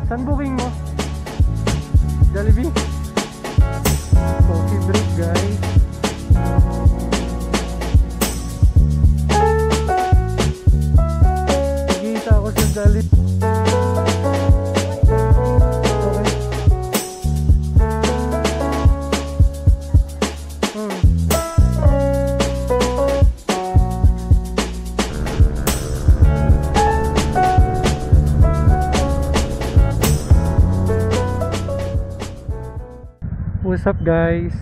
Saan booking mo? Jollibee? Coffee break guys. Nag-iisa ako sa Jollibee. What's up guys?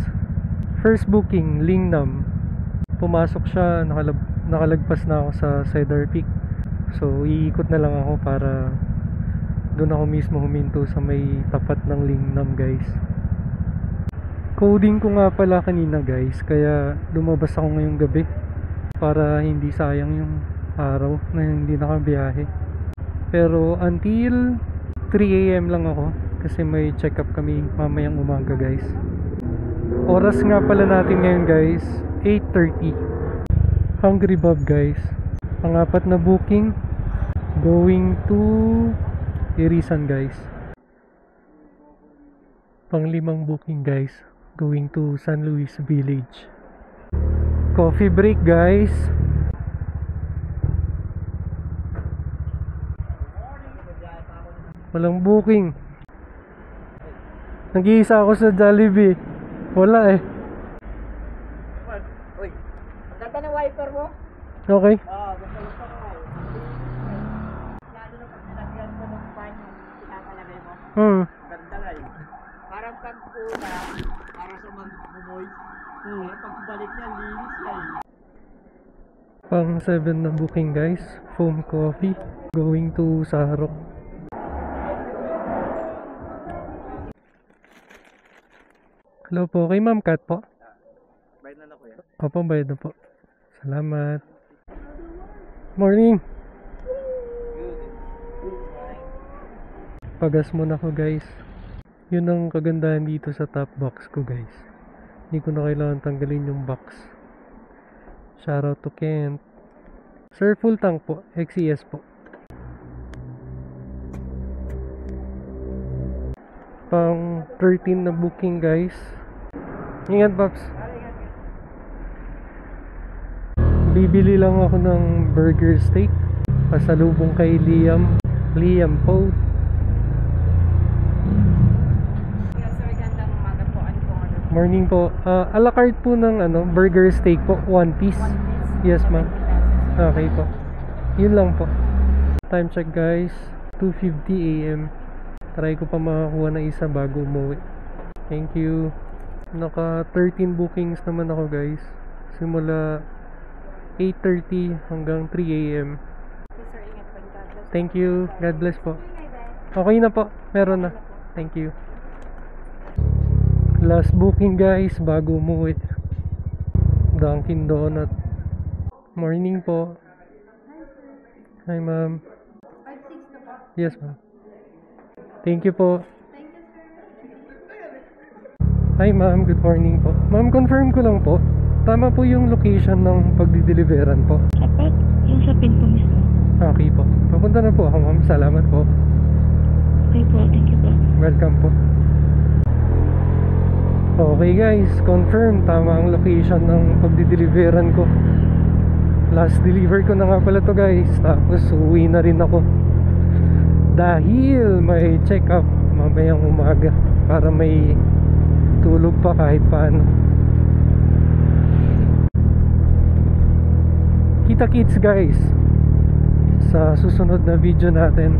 First booking, Lingnam. Pumasok siya, nakalagpas na ako sa Cedar Peak. So iikot na lang ako para doon ako mismo huminto sa may tapat ng Lingnam guys. Coding ko nga pala kanina guys, kaya lumabas ako ngayong gabi para hindi sayang yung araw na hindi nakabiyahe. Pero until 3 AM lang ako kasi may check up kami mamayang umaga guys. Oras nga pala natin ngayon guys, 8:30. Hungry Bob guys. Pang-apat na booking, going to Irisan guys. Pang-limang booking guys, going to San Luis Village. Coffee break guys. Walang booking. Nag-iisa ako sa Jollibee. Wala eh. Uy, ang ganda ng wiper mo. Okay. Gusto ko. Lalo na pag nilagyan mo ng pan yung pinakalagay mo. Ganda nga eh. Parang pag-una, para sa mag-bumoy. Pagbalik niya, linis yan. Pang 7 na booking guys. Foam coffee. Going to Sarok. Hello po, kay Ma'am Kat po. Bayad na kuya. Opo, bayad na po. Salamat. Morning. Pagas muna ko guys. Yun ang kagandahan dito sa top box ko guys. Hindi ko na kailangan tanggalin yung box. Shoutout to Kent. Sir, full tank po. XCS po. Pang 13 na booking guys. Ingat Pops. Bibili lang ako ng burger steak pasalubong kay Liam po. Morning po. A la carte po ng burger steak po, one piece. Yes ma'am. Okay po. Yun lang po. Time check guys, 2:50 AM. Try ko pa makakuha na isa bago umuwi. Thank you. Naka 13 bookings naman ako guys. Simula 8:30 hanggang 3 AM. Thank you. God bless po. Okay na po. Meron na. Thank you. Last booking guys bago umuwi. Dunkin Donut. Morning po. Hi ma'am. Yes ma'am. Thank you po. Hi ma'am, good morning po. Ma'am, confirm ko lang po. Tama po yung location ng pagdideliveran po. Dapat yung sa pin po mismo. Okay po. Papunta na po ako ma'am. Salamat po. Okay po, thank you po. Welcome po. Okay guys, confirm. Tama ang location ng pagdideliveran ko. Last deliver ko na nga pala to guys. Tapos uwi na rin ako. Dahil may check up mamayang umaga. Para may tulog pa kahit paano. Kita kits guys sa susunod na video natin.